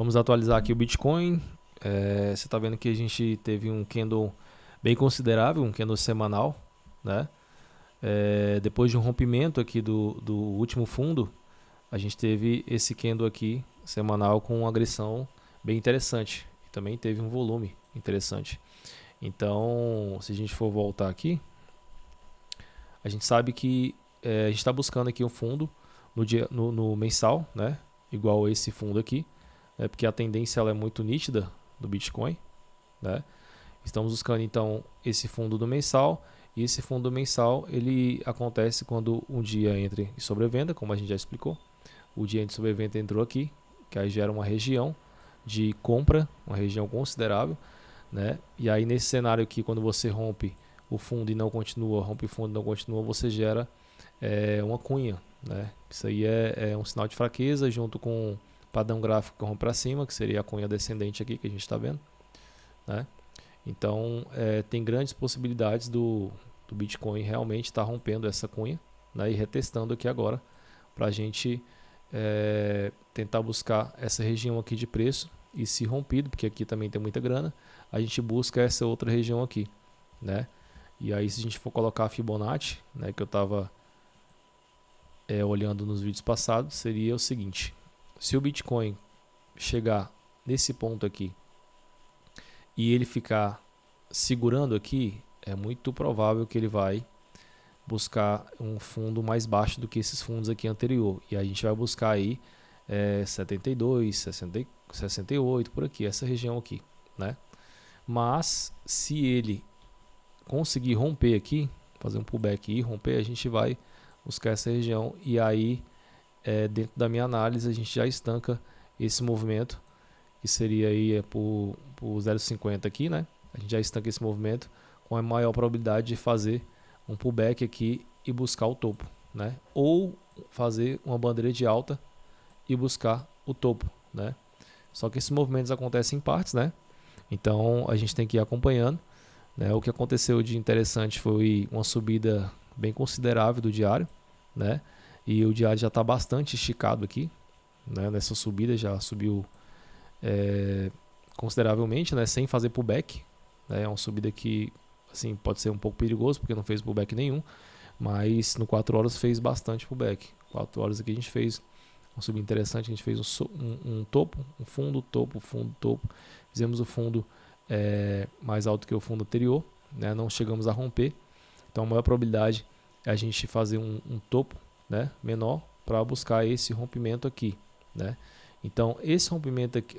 Vamos atualizar aqui o Bitcoin. Você está vendo que a gente teve um candle bem considerável, um candle semanal, né? Depois de um rompimento aqui do último fundo, a gente teve esse candle aqui semanal com uma agressão bem interessante. Também teve um volume interessante. Então, se a gente for voltar aqui, a gente sabe que a gente está buscando aqui um fundo no mensal, né? Igual esse fundo aqui, porque a tendência ela é muito nítida do Bitcoin, né? Estamos buscando então esse fundo do mensal, e esse fundo mensal ele acontece quando um dia entra em sobrevenda, como a gente já explicou. O dia de sobrevenda entrou aqui, que aí gera uma região de compra, uma região considerável, né? E aí nesse cenário aqui, quando você rompe o fundo e não continua, rompe o fundo e não continua, você gera uma cunha, né? Isso aí é um sinal de fraqueza junto com o padrão gráfico que rompe para cima, que seria a cunha descendente aqui que a gente está vendo, né? Então tem grandes possibilidades do Bitcoin realmente estar rompendo essa cunha, né? E retestando aqui agora para a gente tentar buscar essa região aqui de preço, e se rompido, porque aqui também tem muita grana, a gente busca essa outra região aqui, né? E aí se a gente for colocar a Fibonacci, né, que eu estava olhando nos vídeos passados, seria o seguinte: se o Bitcoin chegar nesse ponto aqui e ele ficar segurando aqui, é muito provável que ele vai buscar um fundo mais baixo do que esses fundos aqui anterior, e a gente vai buscar aí 72, 60, 68, por aqui, essa região aqui, né? Mas se ele conseguir romper aqui, fazer um pullback e romper, a gente vai buscar essa região, e aí dentro da minha análise a gente já estanca esse movimento, que seria aí por 0,50 aqui, né? A gente já estanca esse movimento com a maior probabilidade de fazer um pullback aqui e buscar o topo, né? Ou fazer uma bandeira de alta e buscar o topo, né? Só que esses movimentos acontecem em partes, né? Então a gente tem que ir acompanhando, né? O que aconteceu de interessante foi uma subida bem considerável do diário, né? E o diário já está bastante esticado aqui, né? Nessa subida já subiu consideravelmente, né? Sem fazer pullback, né? É uma subida que assim pode ser um pouco perigoso porque não fez pullback nenhum, mas no 4 horas fez bastante pullback. 4 horas aqui a gente fez uma subida interessante, a gente fez um topo, um fundo, topo, fundo, topo. Fizemos o fundo mais alto que o fundo anterior, né? Não chegamos a romper. Então a maior probabilidade é a gente fazer um topo, né, menor para buscar esse rompimento aqui, né? Então esse rompimento aqui,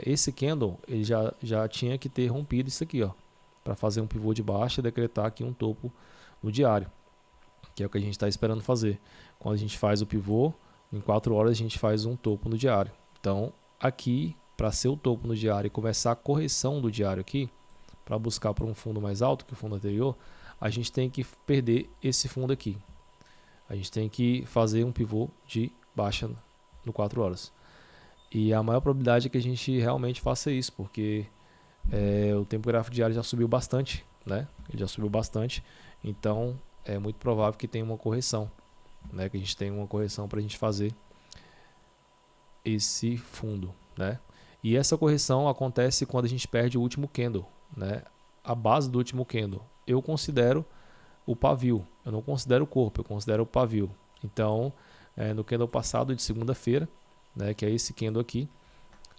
esse candle ele já tinha que ter rompido isso aqui, ó, para fazer um pivô de baixa e decretar aqui um topo no diário, que é o que a gente está esperando fazer. Quando a gente faz o pivô, em 4 horas a gente faz um topo no diário. Então aqui, para ser o topo no diário e começar a correção do diário aqui, para buscar por um fundo mais alto que o fundo anterior, a gente tem que perder esse fundo aqui. A gente tem que fazer um pivô de baixa no 4 horas. E a maior probabilidade é que a gente realmente faça isso, porque o tempo gráfico diário já subiu bastante, né? Ele já subiu bastante, então é muito provável que tenha uma correção, né? Que a gente tenha uma correção para a gente fazer esse fundo, né? E essa correção acontece quando a gente perde o último candle, né? A base do último candle. Eu considero o pavio, eu não considero o corpo, eu considero o pavio. Então, no candle passado de segunda-feira, né, que é esse candle aqui,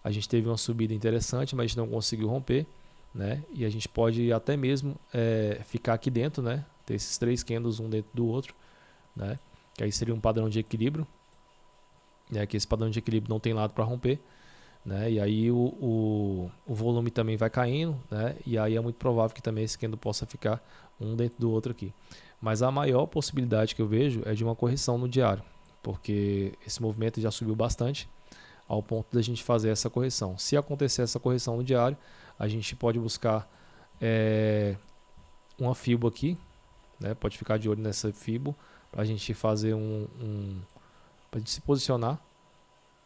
a gente teve uma subida interessante, mas a gente não conseguiu romper, né? E a gente pode até mesmo ficar aqui dentro, né? Ter esses 3 candles um dentro do outro, né? Que aí seria um padrão de equilíbrio, né? Que esse padrão de equilíbrio não tem lado para romper, né? E aí o volume também vai caindo, né? E aí é muito provável que também esse candle possa ficar um dentro do outro aqui. Mas a maior possibilidade que eu vejo é de uma correção no diário, porque esse movimento já subiu bastante ao ponto da gente fazer essa correção. Se acontecer essa correção no diário, a gente pode buscar uma Fibo aqui, né? Pode ficar de olho nessa Fibo para a gente fazer para a gente se posicionar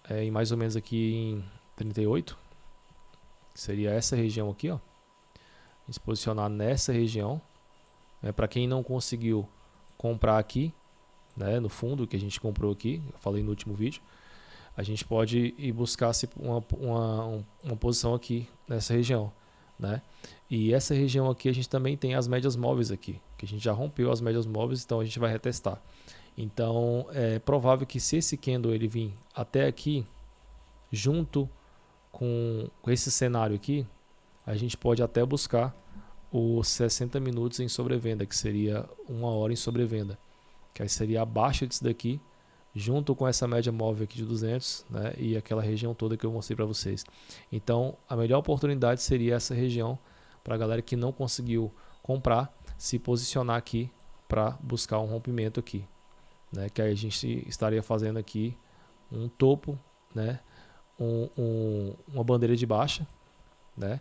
em mais ou menos aqui em 38, que seria essa região aqui, ó. A gente se posicionar nessa região, né? Para quem não conseguiu comprar aqui, né, no fundo que a gente comprou aqui, eu falei no último vídeo, a gente pode ir buscar uma posição aqui nessa região, né? E essa região aqui a gente também tem as médias móveis aqui, que a gente já rompeu as médias móveis, então a gente vai retestar. Então é provável que se esse candle ele vir até aqui, junto com esse cenário aqui, a gente pode até buscar os 60 minutos em sobrevenda, que seria 1 hora em sobrevenda, que aí seria abaixo disso daqui, junto com essa média móvel aqui de 200, né, e aquela região toda que eu mostrei para vocês. Então, a melhor oportunidade seria essa região para a galera que não conseguiu comprar, se posicionar aqui para buscar um rompimento aqui, né, que aí a gente estaria fazendo aqui um topo, né, uma bandeira de baixa, né,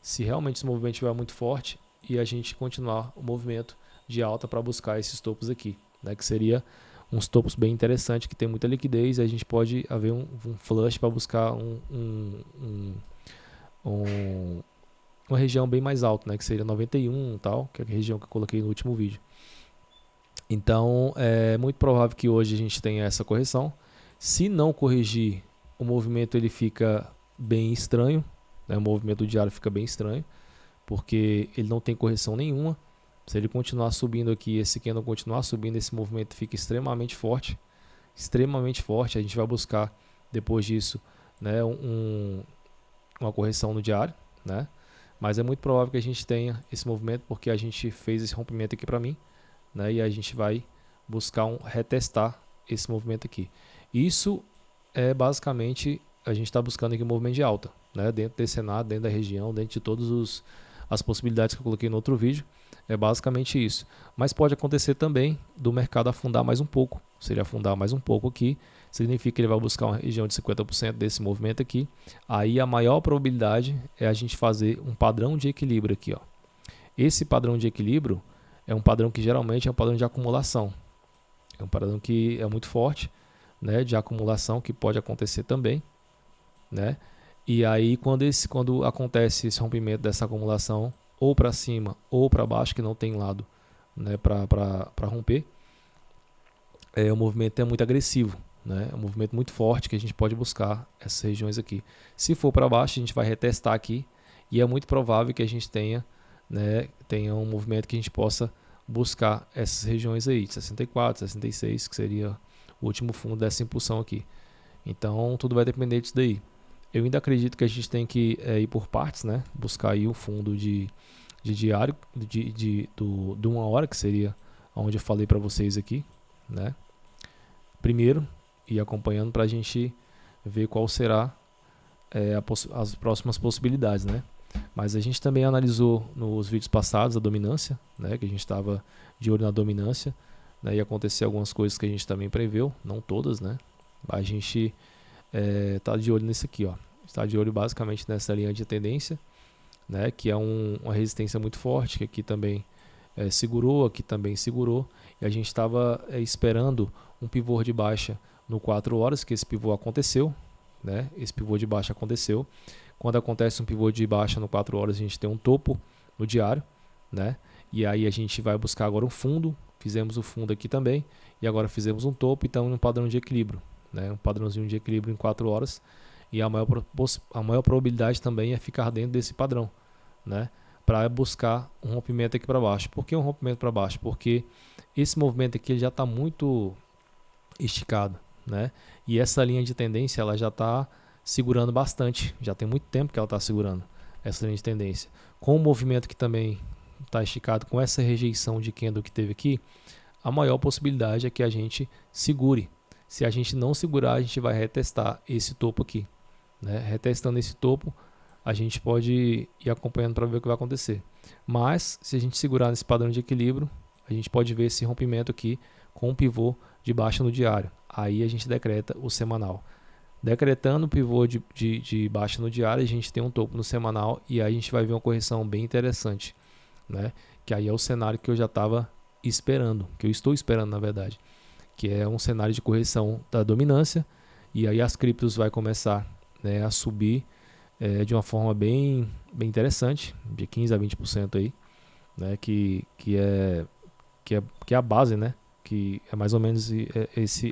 se realmente esse movimento estiver muito forte e a gente continuar o movimento de alta para buscar esses topos aqui, né, que seria uns topos bem interessantes, que tem muita liquidez, e a gente pode haver um flush para buscar uma região bem mais alta, né, que seria 91 e tal, que é a região que eu coloquei no último vídeo. Então é muito provável que hoje a gente tenha essa correção. Se não corrigir, o movimento ele fica bem estranho, né, o movimento diário fica bem estranho, porque ele não tem correção nenhuma. Se ele continuar subindo aqui, esse candle continuar subindo, esse movimento fica extremamente forte. Extremamente forte. A gente vai buscar, depois disso, né, uma correção no diário, né? Mas é muito provável que a gente tenha esse movimento, porque a gente fez esse rompimento aqui para mim, né? E a gente vai buscar retestar esse movimento aqui. Isso é basicamente, a gente está buscando aqui um movimento de alta, né? Dentro desse cenário, dentro da região, dentro de todas as possibilidades que eu coloquei no outro vídeo. É basicamente isso. Mas pode acontecer também do mercado afundar mais um pouco. Se ele afundar mais um pouco aqui, significa que ele vai buscar uma região de 50% desse movimento aqui. Aí a maior probabilidade é a gente fazer um padrão de equilíbrio aqui, ó. Esse padrão de equilíbrio é um padrão que geralmente é um padrão de acumulação. É um padrão que é muito forte, né, de acumulação, que pode acontecer também, né? E aí quando acontece esse rompimento dessa acumulação, ou para cima ou para baixo, que não tem lado, né, para romper, o movimento é muito agressivo, né? É um movimento muito forte que a gente pode buscar essas regiões aqui. Se for para baixo, a gente vai retestar aqui, e é muito provável que a gente tenha um movimento que a gente possa buscar essas regiões aí, de 64, 66, que seria o último fundo dessa impulsão aqui. Então tudo vai depender disso daí. Eu ainda acredito que a gente tem que ir por partes, né? Buscar aí o fundo de diário de 1 hora, que seria onde eu falei para vocês aqui, né? Primeiro, ir acompanhando para a gente ver qual será as próximas possibilidades, né? Mas a gente também analisou nos vídeos passados a dominância, né? Que a gente estava de olho na dominância, né? E acontecer algumas coisas que a gente também preveu, não todas, né? A gente está de olho nisso aqui, ó. Está de olho basicamente nessa linha de tendência, né, que é uma resistência muito forte, que aqui também segurou, aqui também segurou, e a gente estava esperando um pivô de baixa no 4 horas, que esse pivô aconteceu, né? Esse pivô de baixa aconteceu. Quando acontece um pivô de baixa no 4 horas, a gente tem um topo no diário, né? E aí a gente vai buscar agora um fundo, fizemos o fundo aqui também, e agora fizemos um topo, então um padrão de equilíbrio, né? Um padrãozinho de equilíbrio em 4 horas, e a maior probabilidade também é ficar dentro desse padrão, né? Para buscar um rompimento aqui para baixo. Por que um rompimento para baixo? Porque esse movimento aqui ele já está muito esticado, né? E essa linha de tendência ela já está segurando bastante, já tem muito tempo que ela está segurando essa linha de tendência. Com o movimento que também está esticado, com essa rejeição de candle que teve aqui, a maior possibilidade é que a gente segure. Se a gente não segurar, a gente vai retestar esse topo aqui, né? Retestando esse topo, a gente pode ir acompanhando para ver o que vai acontecer. Mas, se a gente segurar nesse padrão de equilíbrio, a gente pode ver esse rompimento aqui com um pivô de baixa no diário. Aí a gente decreta o semanal. Decretando o pivô de baixa no diário, a gente tem um topo no semanal, e aí a gente vai ver uma correção bem interessante, né? Que aí é o cenário que eu já estava esperando, que eu estou esperando na verdade, que é um cenário de correção da dominância, e aí as criptos vai começar, né, a subir de uma forma bem interessante, de 15 a 20% aí, né, que é a base, né, que é mais ou menos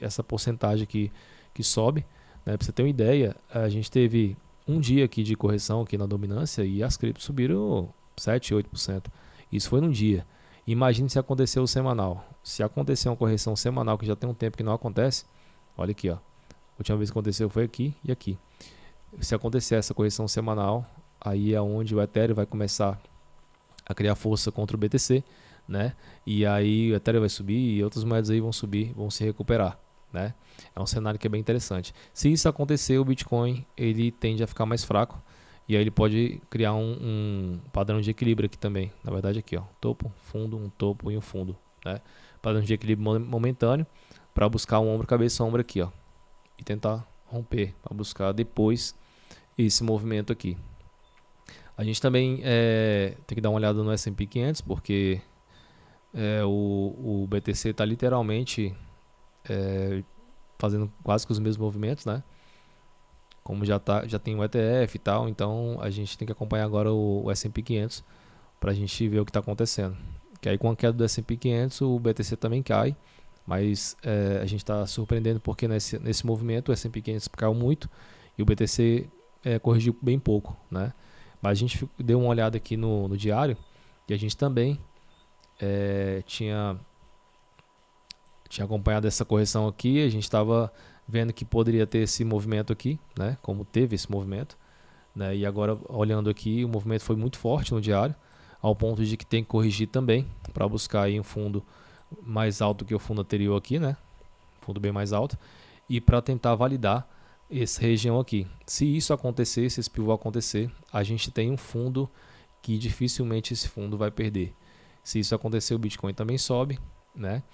essa porcentagem que sobe, Para você ter uma ideia, a gente teve um dia aqui de correção aqui na dominância e as criptos subiram 7, 8%. Isso foi num dia. Imagine se aconteceu o semanal. Se acontecer uma correção semanal, que já tem um tempo que não acontece, olha aqui, ó. A última vez que aconteceu foi aqui e aqui. Se acontecer essa correção semanal, aí é onde o Ethereum vai começar a criar força contra o BTC, né? E aí o Ethereum vai subir e outras moedas aí vão subir, vão se recuperar, né? É um cenário que é bem interessante. Se isso acontecer, o Bitcoin ele tende a ficar mais fraco e aí ele pode criar um padrão de equilíbrio aqui também. Na verdade aqui, ó, topo, fundo, um topo e um fundo, né? Padrão de equilíbrio momentâneo para buscar um ombro, cabeça, ombro aqui, ó, e tentar romper para buscar depois esse movimento aqui. A gente também tem que dar uma olhada no S&P 500 porque o BTC está literalmente fazendo quase que os mesmos movimentos, né? Como já tem o ETF e tal, então a gente tem que acompanhar agora o S&P 500 para a gente ver o que está acontecendo. Que aí com a queda do S&P 500 o BTC também cai, mas a gente está surpreendendo porque nesse movimento o S&P 500 caiu muito e o BTC corrigiu bem pouco, né? Mas a gente deu uma olhada aqui no diário e a gente também tinha acompanhado essa correção aqui. A gente estava vendo que poderia ter esse movimento aqui, né? Como teve esse movimento, né? E agora olhando aqui, o movimento foi muito forte no diário, ao ponto de que tem que corrigir também para buscar aí um fundo mais alto que o fundo anterior aqui, né? Fundo bem mais alto, e para tentar validar essa região aqui. Se isso acontecer, se esse pivô acontecer, a gente tem um fundo que dificilmente esse fundo vai perder. Se isso acontecer, o Bitcoin também sobe, né?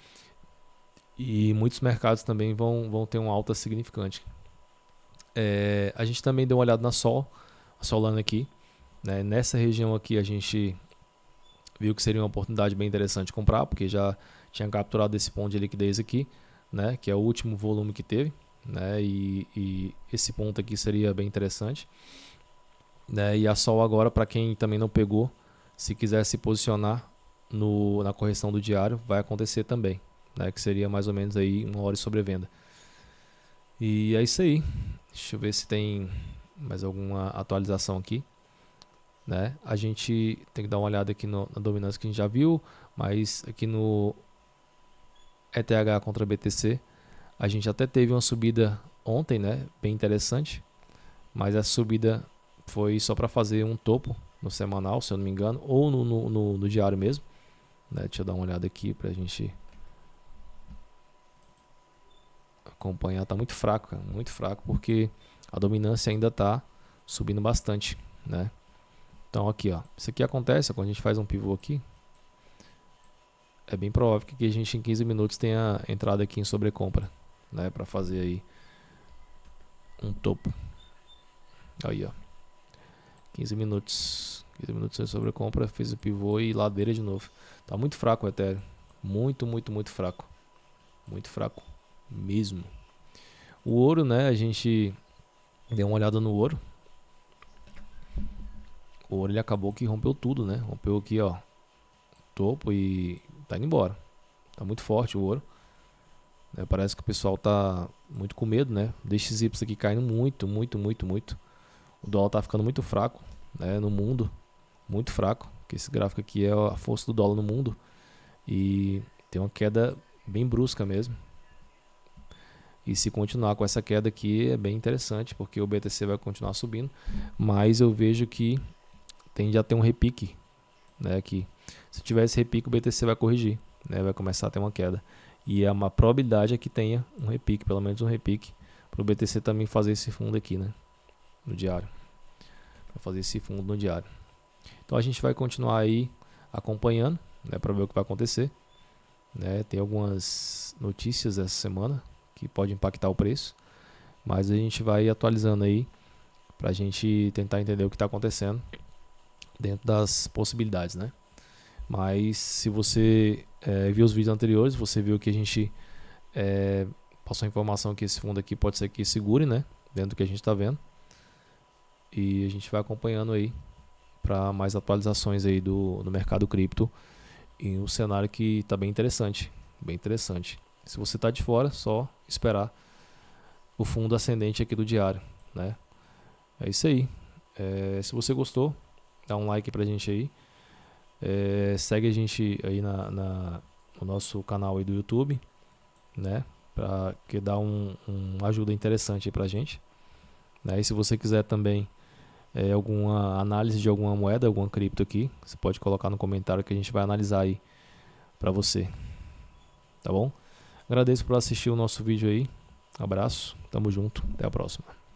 E muitos mercados também vão ter uma alta significante. A gente também deu uma olhada na a Solana aqui, né? Nessa região aqui a gente viu que seria uma oportunidade bem interessante de comprar, porque já tinha capturado esse ponto de liquidez aqui, né? Que é o último volume que teve, né? E esse ponto aqui seria bem interessante, né? E a Sol agora, para quem também não pegou, se quiser se posicionar na correção do diário, vai acontecer também, né? Que seria mais ou menos aí 1 hora de sobrevenda. E é isso aí. Deixa eu ver se tem mais alguma atualização aqui, né? A gente tem que dar uma olhada aqui na dominância que a gente já viu, mas aqui no ETH contra BTC a gente até teve uma subida ontem, né? Bem interessante, mas essa subida foi só para fazer um topo no semanal, se eu não me engano, ou no diário mesmo, né? Deixa eu dar uma olhada aqui para a gente acompanhar. Tá muito fraco, cara, muito fraco, porque a dominância ainda tá subindo bastante, né? Então aqui, ó, isso aqui acontece quando a gente faz um pivô aqui. É bem provável que a gente em 15 minutos tenha entrado aqui em sobrecompra, né, para fazer aí um topo. Aí, ó. 15 minutos sem sobrecompra, fez o pivô e ladeira de novo. Tá muito fraco o Ethereum. Muito, muito, muito fraco. Muito fraco mesmo. O ouro, né, a gente deu uma olhada no ouro. O ouro ele acabou que rompeu tudo, né? Rompeu aqui, ó, topo e tá indo embora. Tá muito forte o ouro. Parece que o pessoal tá muito com medo, né? DXY aqui caindo muito, muito, muito, muito. O dólar tá ficando muito fraco, né, no mundo. Muito fraco. Porque esse gráfico aqui é a força do dólar no mundo. E tem uma queda bem brusca mesmo. E se continuar com essa queda aqui é bem interessante, porque o BTC vai continuar subindo. Mas eu vejo que tende a ter um repique, né, aqui. Se tiver esse repique, o BTC vai corrigir, né, vai começar a ter uma queda. E é uma probabilidade é que tenha um repique, pelo menos um repique, para o BTC também fazer esse fundo aqui, né, no diário. Para fazer esse fundo no diário. Então a gente vai continuar aí acompanhando, né, para ver o que vai acontecer. Né, tem algumas notícias essa semana que pode impactar o preço, mas a gente vai atualizando aí para a gente tentar entender o que está acontecendo dentro das possibilidades, né? Mas se você viu os vídeos anteriores, você viu que a gente passou a informação que esse fundo aqui pode ser que segure, né? Dentro do que a gente está vendo. E a gente vai acompanhando aí para mais atualizações aí do mercado cripto em um cenário que está bem interessante, bem interessante. Se você está de fora, só esperar o fundo ascendente aqui do diário, né? É isso aí. Se você gostou, dá um like pra gente aí. Segue a gente aí no nosso canal aí do YouTube, né? Pra que dá uma ajuda interessante aí pra gente, né? E se você quiser também alguma análise de alguma moeda, alguma cripto aqui, você pode colocar no comentário que a gente vai analisar aí pra você, tá bom? Agradeço por assistir o nosso vídeo aí. Abraço, tamo junto, até a próxima.